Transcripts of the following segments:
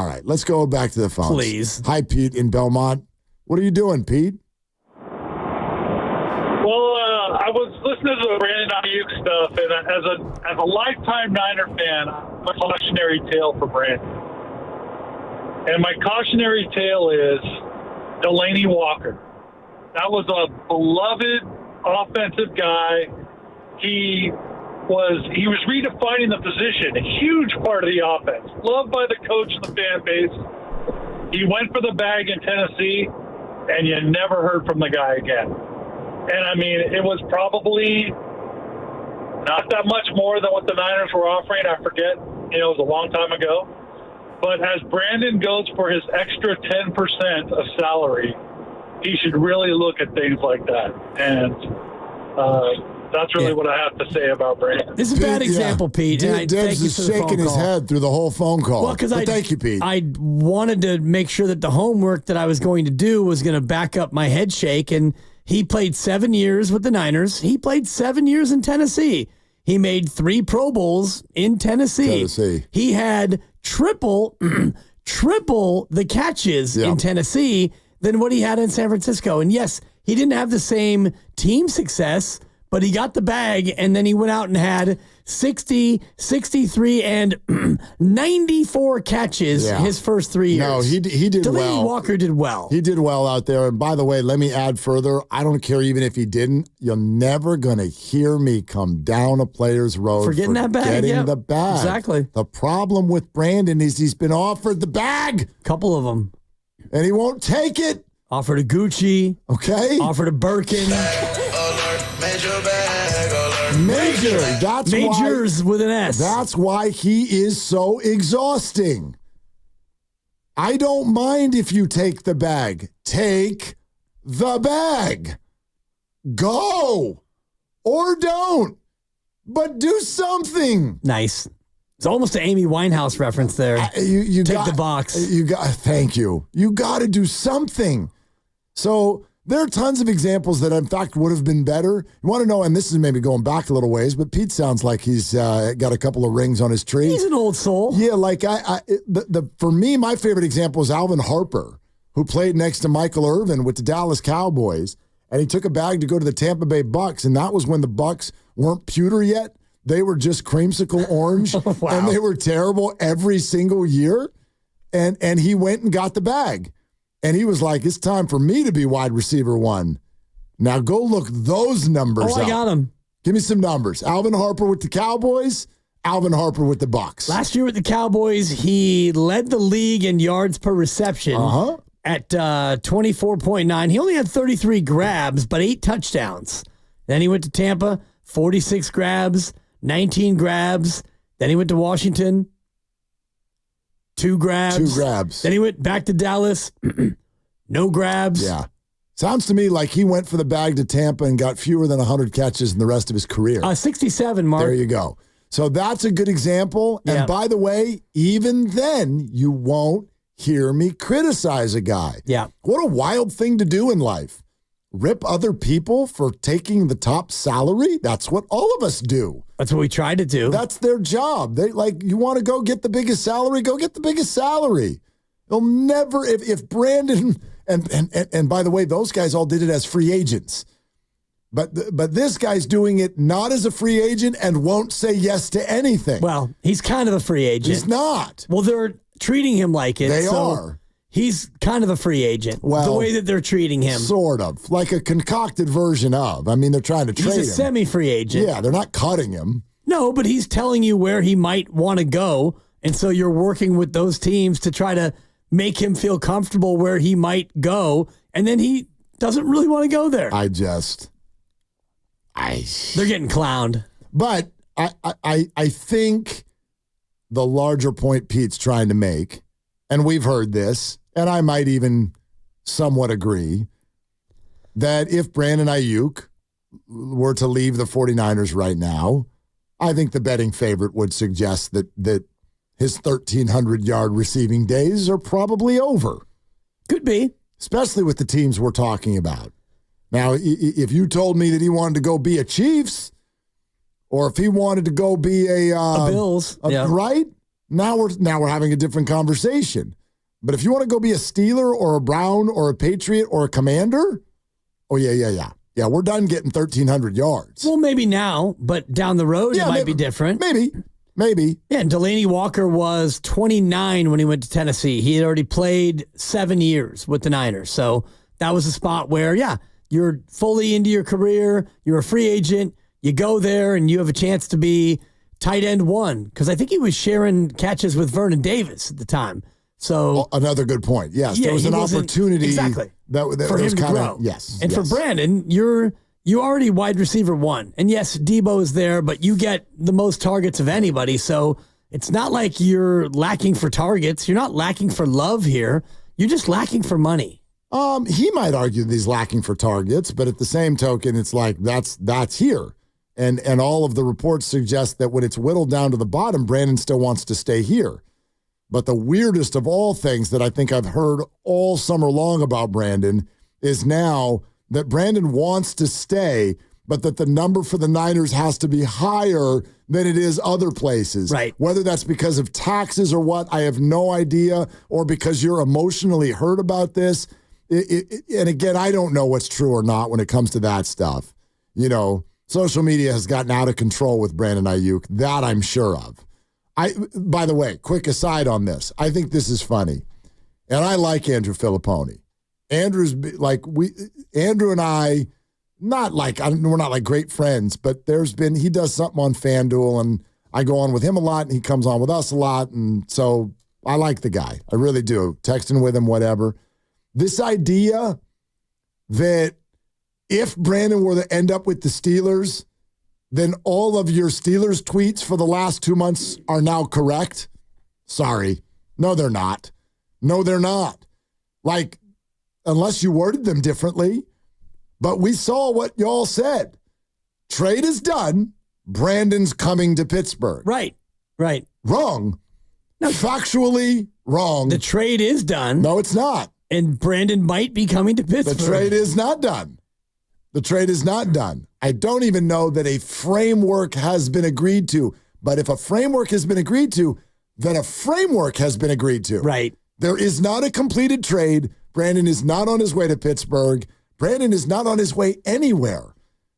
right, let's go back to the phones. Please. Hi, Pete in Belmont. What are you doing, Pete? I was listening to the Brandon Aiyuk stuff, and as a lifetime Niner fan, I'm a cautionary tale for Brandon. And my cautionary tale is Delaney Walker. That was a beloved offensive guy. He was redefining the position, a huge part of the offense, loved by the coach and the fan base. He went for the bag in Tennessee, and you never heard from the guy again. And, I mean, it was probably not that much more than what the Niners were offering. I forget. It was a long time ago. But as Brandon goes for his extra 10% of salary, he should really look at things like that. And that's really what I have to say about Brandon. This is a bad example, Pete. Dibs is shaking his head through the whole phone call. Well, thank you, Pete. I wanted to make sure that the homework that I was going to do was going to back up my head shake, and he played 7 years with the Niners. He played 7 years in Tennessee. He made 3 Pro Bowls in Tennessee. He had triple the catches in Tennessee than what he had in San Francisco. And yes, he didn't have the same team success, but he got the bag, and then he went out and had 60, 63, and 94 catches his first 3 years. No, he did well. Delaney Walker did well. He did well out there. And by the way, let me add further. I don't care even if he didn't. You're never going to hear me come down a player's road for getting that bag. Getting the bag. Exactly. The problem with Brandon is he's been offered the bag. Couple of them. And he won't take it. Offered a Gucci. Okay. Offered a Birkin. Major. That's Majors with an S. That's why he is so exhausting. I don't mind if you take the bag. Take the bag. Go. Or don't. But do something. Nice. It's almost an Amy Winehouse reference there. You take the box. Thank you. You got to do something. So there are tons of examples that, in fact, would have been better. You want to know, and this is maybe going back a little ways, but Pete sounds like he's got a couple of rings on his tree. He's an old soul. Yeah, like for me, my favorite example is Alvin Harper, who played next to Michael Irvin with the Dallas Cowboys, and he took a bag to go to the Tampa Bay Bucks, and that was when the Bucks weren't pewter yet. They were just creamsicle orange, and they were terrible every single year. And he went and got the bag. And he was like, it's time for me to be wide receiver 1. Now go look those numbers up. I got them. Give me some numbers. Alvin Harper with the Cowboys, Alvin Harper with the Bucks. Last year with the Cowboys, he led the league in yards per reception at 24.9. He only had 33 grabs, but 8 touchdowns. Then he went to Tampa, 46 grabs, 19 grabs. Then he went to Washington, 2 grabs. 2 grabs. Then he went back to Dallas, no grabs. Yeah. Sounds to me like he went for the bag to Tampa and got fewer than 100 catches in the rest of his career. 67, Mark. There you go. So that's a good example. Yeah. And by the way, even then, you won't hear me criticize a guy. Yeah. What a wild thing to do in life. Rip other people for taking the top salary? That's what all of us do. That's what we try to do. That's their job. They you want to go get the biggest salary? Go get the biggest salary. They'll never, if Brandon, and by the way, those guys all did it as free agents. But this guy's doing it not as a free agent and won't say yes to anything. Well, he's kind of a free agent. He's not. Well, they're treating him like it. They are. He's kind of a free agent. Well, the way that they're treating him. Sort of. Like a concocted version of. I mean, they're trying to trade him. He's a semi-free agent. Yeah, they're not cutting him. No, but he's telling you where he might want to go. And so you're working with those teams to try to make him feel comfortable where he might go. And then he doesn't really want to go there. They're getting clowned. But I think the larger point Pete's trying to make, and we've heard this, and I might even somewhat agree, that if Brandon Aiyuk were to leave the 49ers right now, I think the betting favorite would suggest that his 1,300-yard receiving days are probably over. Could be. Especially with the teams we're talking about. Now, if you told me that he wanted to go be a Chiefs, or if he wanted to go be a Bills, right? Now we're having a different conversation. But if you want to go be a Steeler or a Brown or a Patriot or a Commander, oh, yeah. Yeah, we're done getting 1,300 yards. Well, maybe now, but down the road it might be different. Maybe. Yeah, and Delaney Walker was 29 when he went to Tennessee. He had already played 7 years with the Niners. So that was a spot where, you're fully into your career. You're a free agent. You go there and you have a chance to be tight end one. Because I think he was sharing catches with Vernon Davis at the time. So another good point. Yes, there was an opportunity exactly that for him to grow. Yes, and for Brandon, you already wide receiver one, and yes, Debo is there, but you get the most targets of anybody. So it's not like you're lacking for targets. You're not lacking for love here. You're just lacking for money. He might argue that he's lacking for targets, but at the same token, it's like that's here, and all of the reports suggest that when it's whittled down to the bottom, Brandon still wants to stay here. But the weirdest of all things that I think I've heard all summer long about Brandon is now that Brandon wants to stay, but that the number for the Niners has to be higher than it is other places. Right. Whether that's because of taxes or what, I have no idea, or because you're emotionally hurt about this. And again, I don't know what's true or not when it comes to that stuff. Social media has gotten out of control with Brandon Aiyuk. That I'm sure of. By the way, quick aside on this. I think this is funny. And I like Andrew Filipponi. Andrew and I, we're not like great friends, but he does something on FanDuel and I go on with him a lot and he comes on with us a lot. And so I like the guy. I really do. Texting with him, whatever. This idea that if Brandon were to end up with the Steelers, then all of your Steelers tweets for the last 2 months are now correct? Sorry. No, they're not. Like, unless you worded them differently. But we saw what y'all said. Trade is done. Brandon's coming to Pittsburgh. Right. Wrong. No, factually wrong. The trade is done. No, it's not. And Brandon might be coming to Pittsburgh. The trade is not done. I don't even know that a framework has been agreed to. But if a framework has been agreed to, then a framework has been agreed to. Right. There is not a completed trade. Brandon is not on his way to Pittsburgh. Brandon is not on his way anywhere.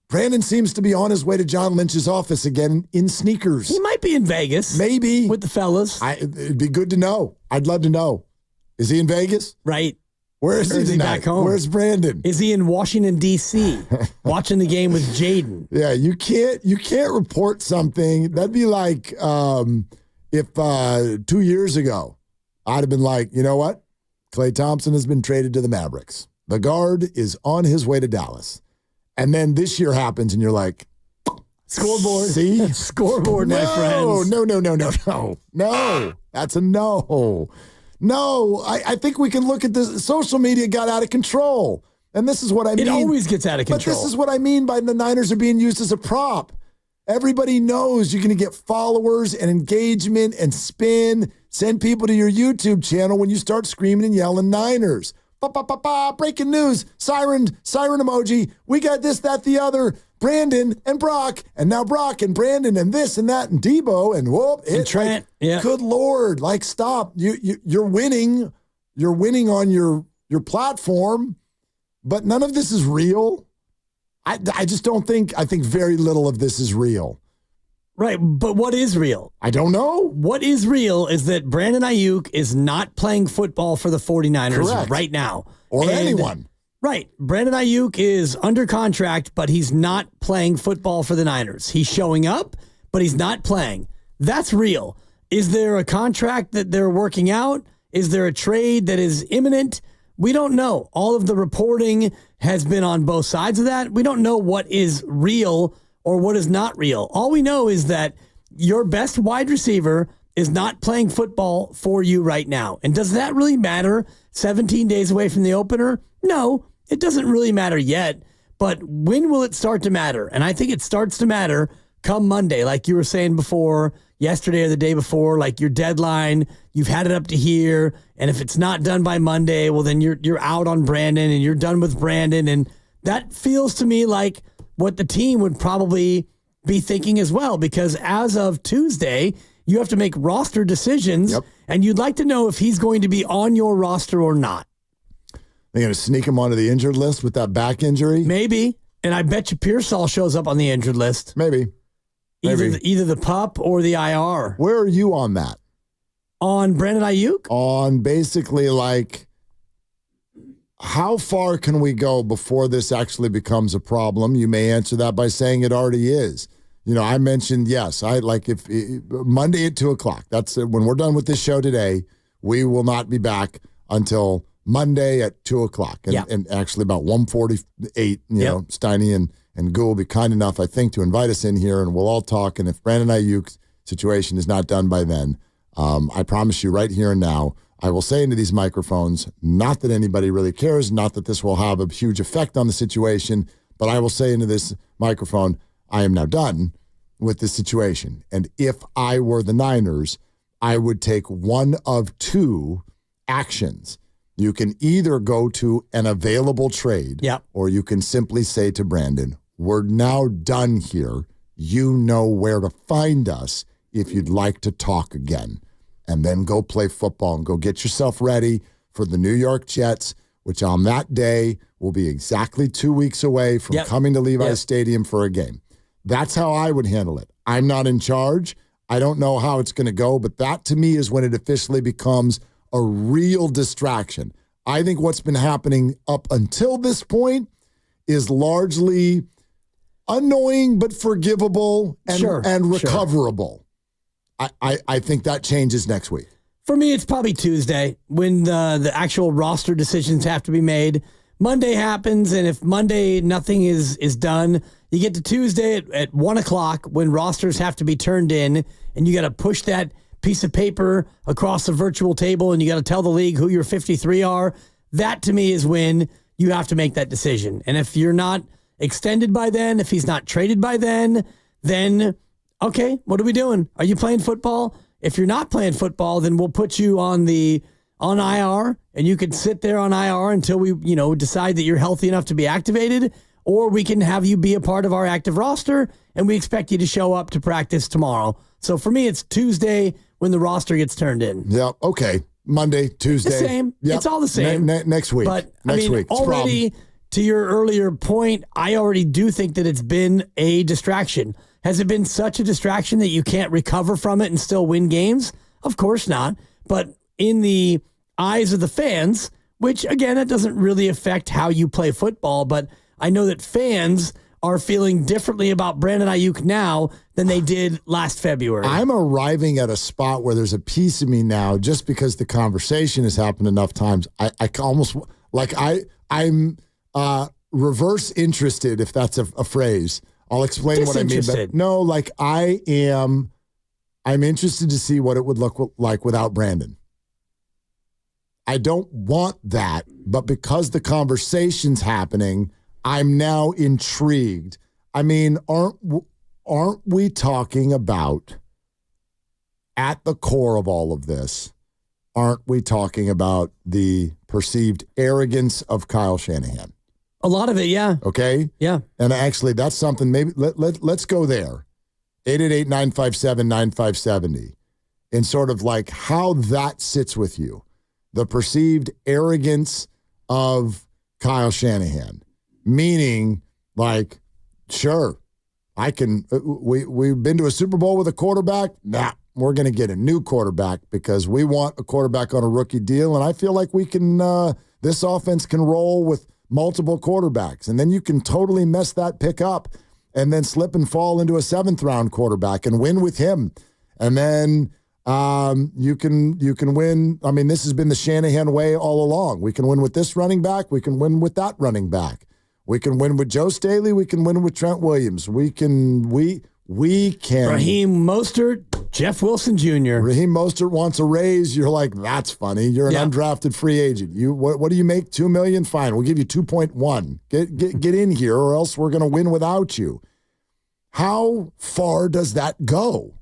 Brandon seems to be on his way to John Lynch's office again in sneakers. He might be in Vegas. Maybe. With the fellas. It'd be good to know. I'd love to know. Is he in Vegas? Right. Where is he back home? Where's Brandon? Is he in Washington, D.C., watching the game with Jaden? Yeah, you can't report something. That'd be like if 2 years ago, I'd have been like, you know what? Klay Thompson has been traded to the Mavericks. The guard is on his way to Dallas. And then this year happens and you're like, scoreboard. See? Scoreboard, my friends. No. That's a no. No, I think we can look at this. Social media got out of control. And this is what I mean. It always gets out of control. But this is what I mean by the Niners are being used as a prop. Everybody knows you're going to get followers and engagement and spin. Send people to your YouTube channel when you start screaming and yelling Niners. Breaking news. Siren emoji. We got this, that, the other. Brandon and Brock, and now Brock and Brandon and this and that and Debo and whoop. And Trent. Yeah. Good Lord. Like, stop. You're winning. You're winning on your platform, but none of this is real. I just don't think, I think very little of this is real. Right, but what is real? I don't know. What is real is that Brandon Aiyuk is not playing football for the 49ers right now. Or anyone. Right. Brandon Aiyuk is under contract, but he's not playing football for the Niners. He's showing up, but he's not playing. That's real. Is there a contract that they're working out? Is there a trade that is imminent? We don't know. All of the reporting has been on both sides of that. We don't know what is real or what is not real. All we know is that your best wide receiver is not playing football for you right now. And does that really matter 17 days away from the opener? No, it doesn't really matter yet. But when will it start to matter? And I think it starts to matter come Monday, like you were saying before, yesterday or the day before, like your deadline, you've had it up to here. And if it's not done by Monday, well, then you're out on Brandon and you're done with Brandon. And that feels to me like what the team would probably be thinking as well, because as of Tuesday, You have to make roster decisions, and you'd like to know if he's going to be on your roster or not. They're going to sneak him onto the injured list with that back injury? Maybe. And I bet you Pearsall shows up on the injured list. Maybe. Either the PUP or the IR. Where are you on that? On Brandon Aiyuk? On basically like, how far can we go before this actually becomes a problem? You may answer that by saying it already is. You know, I mentioned, yes, I like if Monday at 2:00. That's when we're done with this show today. We will not be back until Monday at 2:00. And actually about 1:48, you know, Steiny and Goo will be kind enough, I think, to invite us in here and we'll all talk. And if Brandon Aiyuk's situation is not done by then, I promise you right here and now, I will say into these microphones, not that anybody really cares, not that this will have a huge effect on the situation, but I will say into this microphone, I am now done with this situation. And if I were the Niners, I would take one of two actions. You can either go to an available trade, or you can simply say to Brandon, we're now done here. You know where to find us if you'd like to talk again. And then go play football and go get yourself ready for the New York Jets, which on that day will be exactly 2 weeks away from coming to Levi's Stadium for a game. That's how I would handle it. I'm not in charge. I don't know how it's going to go, but that to me is when it officially becomes a real distraction. I think what's been happening up until this point is largely annoying but forgivable and recoverable. I think that changes next week. For me, it's probably Tuesday when the actual roster decisions have to be made. Monday happens, and if Monday nothing is done, you get to Tuesday at 1:00 when rosters have to be turned in, and you got to push that piece of paper across the virtual table, and you got to tell the league who your 53 are. That, to me, is when you have to make that decision. And if you're not extended by then, if he's not traded by then, okay, what are we doing? Are you playing football? If you're not playing football, then we'll put you on IR, and you can sit there on IR until we, decide that you're healthy enough to be activated, or we can have you be a part of our active roster, and we expect you to show up to practice tomorrow. So for me, it's Tuesday when the roster gets turned in. Yeah, okay. Monday, Tuesday. The same. Yep. It's all the same. Next week. But next week. Already, to your earlier point, I already do think that it's been a distraction. Has it been such a distraction that you can't recover from it and still win games? Of course not. But in the eyes of the fans, which, again, that doesn't really affect how you play football, but I know that fans are feeling differently about Brandon Aiyuk now than they did last February. I'm arriving at a spot where there's a piece of me now, just because the conversation has happened enough times. I almost, like I'm reverse interested, if that's a phrase. I'll explain what I mean. But no, like I'm interested to see what it would look like without Brandon. I don't want that, but because the conversation's happening, I'm now intrigued. I mean, aren't we talking about, at the core of all of this, aren't we talking about the perceived arrogance of Kyle Shanahan? A lot of it, yeah. Okay? Yeah. And actually, that's something, maybe let's go there. 888-957-9570. And sort of like how that sits with you. The perceived arrogance of Kyle Shanahan. Meaning, like, sure, we've been to a Super Bowl with a quarterback. Nah, we're going to get a new quarterback because we want a quarterback on a rookie deal. And I feel like we can, this offense can roll with multiple quarterbacks. And then you can totally mess that pick up and then slip and fall into a 7th round quarterback and win with him. And then you can win. I mean, this has been the Shanahan way all along. We can win with this running back. We can win with that running back. We can win with Joe Staley. We can win with Trent Williams. We can. Raheem Mostert, Jeff Wilson Jr. Raheem Mostert wants a raise. You're like, that's funny. You're an undrafted free agent. What do you make? $2 million? Fine. We'll give you 2.1. Get in here, or else we're going to win without you. How far does that go?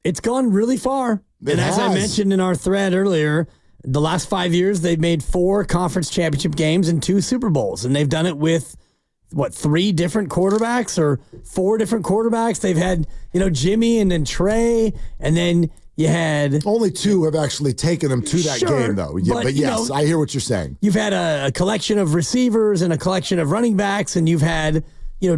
It's gone really far. As I mentioned in our thread earlier, the last 5 years, they've made 4 conference championship games and 2 Super Bowls, and they've done it with 3 different quarterbacks or 4 different quarterbacks. They've had, Jimmy and then Trey, and then you had... Only 2 have actually taken them to that game, though. Yeah, but yes, I hear what you're saying. You've had a collection of receivers and a collection of running backs, and you've had,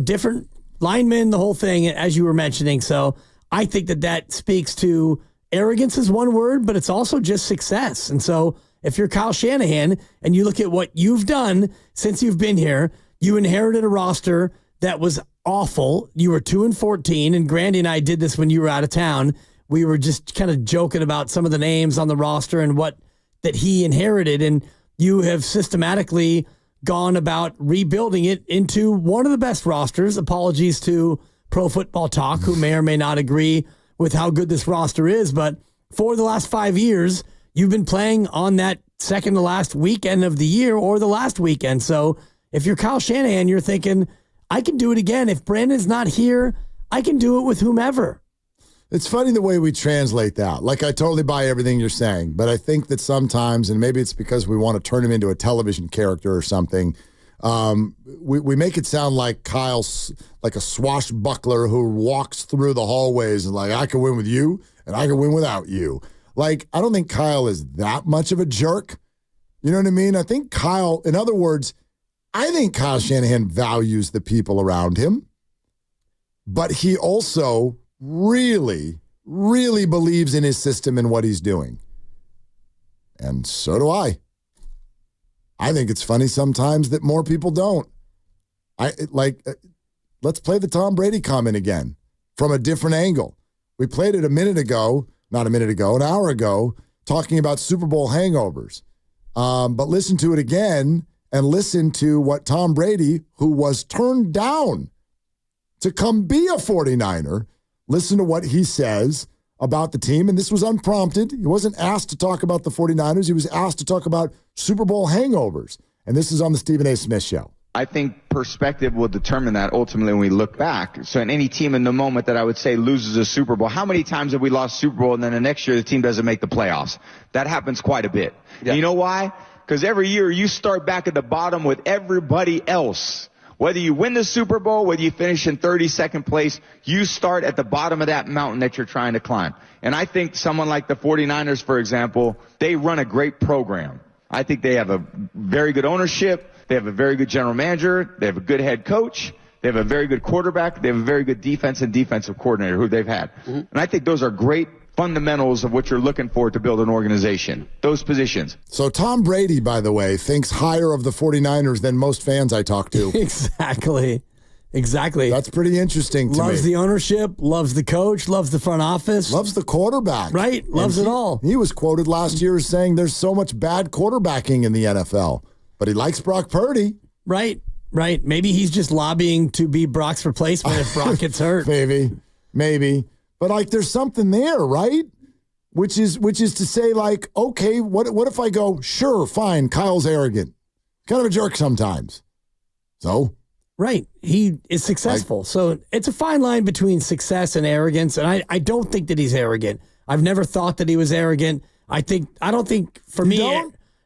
different linemen, the whole thing, as you were mentioning. So I think that speaks to arrogance is one word, but it's also just success. And so if you're Kyle Shanahan and you look at what you've done since you've been here, you inherited a roster that was awful. You were 2-14, and Grandy and I did this when you were out of town. We were just kind of joking about some of the names on the roster and what that he inherited, and you have systematically gone about rebuilding it into one of the best rosters. Apologies to Pro Football Talk, who may or may not agree with how good this roster is, but for the last 5 years, you've been playing on that second to last weekend of the year or the last weekend. So if you're Kyle Shanahan, you're thinking, I can do it again. If Brandon's not here, I can do it with whomever. It's funny the way we translate that. Like, I totally buy everything you're saying, but I think that sometimes, and maybe it's because we want to turn him into a television character or something, we make it sound like Kyle's like a swashbuckler who walks through the hallways and like, I can win with you and I can win without you. Like, I don't think Kyle is that much of a jerk. You know what I mean? I think Kyle, in other words, I think Kyle Shanahan values the people around him, but he also really, really believes in his system and what he's doing. And so do I. I think it's funny sometimes that more people don't. Let's play the Tom Brady comment again from a different angle. We played it an hour ago, talking about Super Bowl hangovers. But listen to it again and listen to what Tom Brady, who was turned down to come be a 49er, listen to what he says about the team. And this was unprompted. He wasn't asked to talk about the 49ers. He was asked to talk about Super Bowl hangovers. And this is on the Stephen A. Smith Show. I think perspective will determine that ultimately when we look back. So in any team in the moment that I would say loses a Super Bowl, how many times have we lost Super Bowl and then the next year the team doesn't make the playoffs? That happens quite a bit. Yeah. You know why? Because every year you start back at the bottom with everybody else. Whether you win the Super Bowl, whether you finish in 32nd place, you start at the bottom of that mountain that you're trying to climb. And I think someone like the 49ers, for example, they run a great program. I think they have a very good ownership. They have a very good general manager. They have a good head coach. They have a very good quarterback. They have a very good defense and defensive coordinator who they've had. Mm-hmm. And I think those are great fundamentals of what you're looking for to build an organization, those positions. So Tom Brady, by the way, thinks higher of the 49ers than most fans I talk to. Exactly. That's pretty interesting to me. Loves the ownership, loves the coach, loves the front office. Loves the quarterback. Right, loves it all. He was quoted last year as saying there's so much bad quarterbacking in the NFL, but he likes Brock Purdy. Right. Maybe he's just lobbying to be Brock's replacement if Brock gets hurt. Maybe. But, like, there's something there, right? Which is to say, like, okay, what if I go, sure, fine, Kyle's arrogant. Kind of a jerk sometimes. So? Right. He is successful. So it's a fine line between success and arrogance, and I don't think that he's arrogant. I've never thought that he was arrogant. I don't think, for me,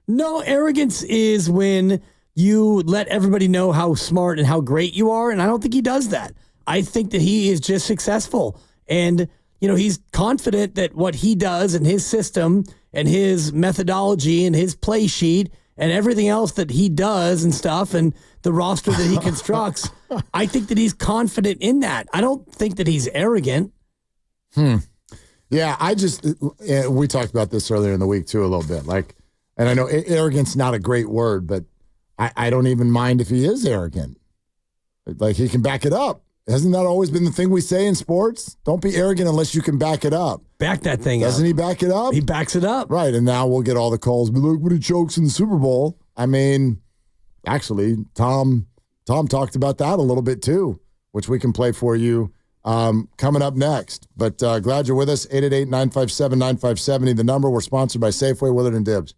no, arrogance is when you let everybody know how smart and how great you are, and I don't think he does that. I think that he is just successful. And, he's confident that what he does and his system and his methodology and his play sheet and everything else that he does and stuff and the roster that he constructs, I think that he's confident in that. I don't think that he's arrogant. Yeah, we talked about this earlier in the week too a little bit. Like, and I know arrogant's not a great word, but I don't even mind if he is arrogant. Like, he can back it up. Hasn't that always been the thing we say in sports? Don't be arrogant unless you can back it up. Back that thing up. Doesn't he back it up? He backs it up. Right, and now we'll get all the calls. But look what he chokes in the Super Bowl. I mean, actually, Tom talked about that a little bit too, which we can play for you coming up next. But glad you're with us. 888-957-9570, the number. We're sponsored by Safeway, Willard and Dibs.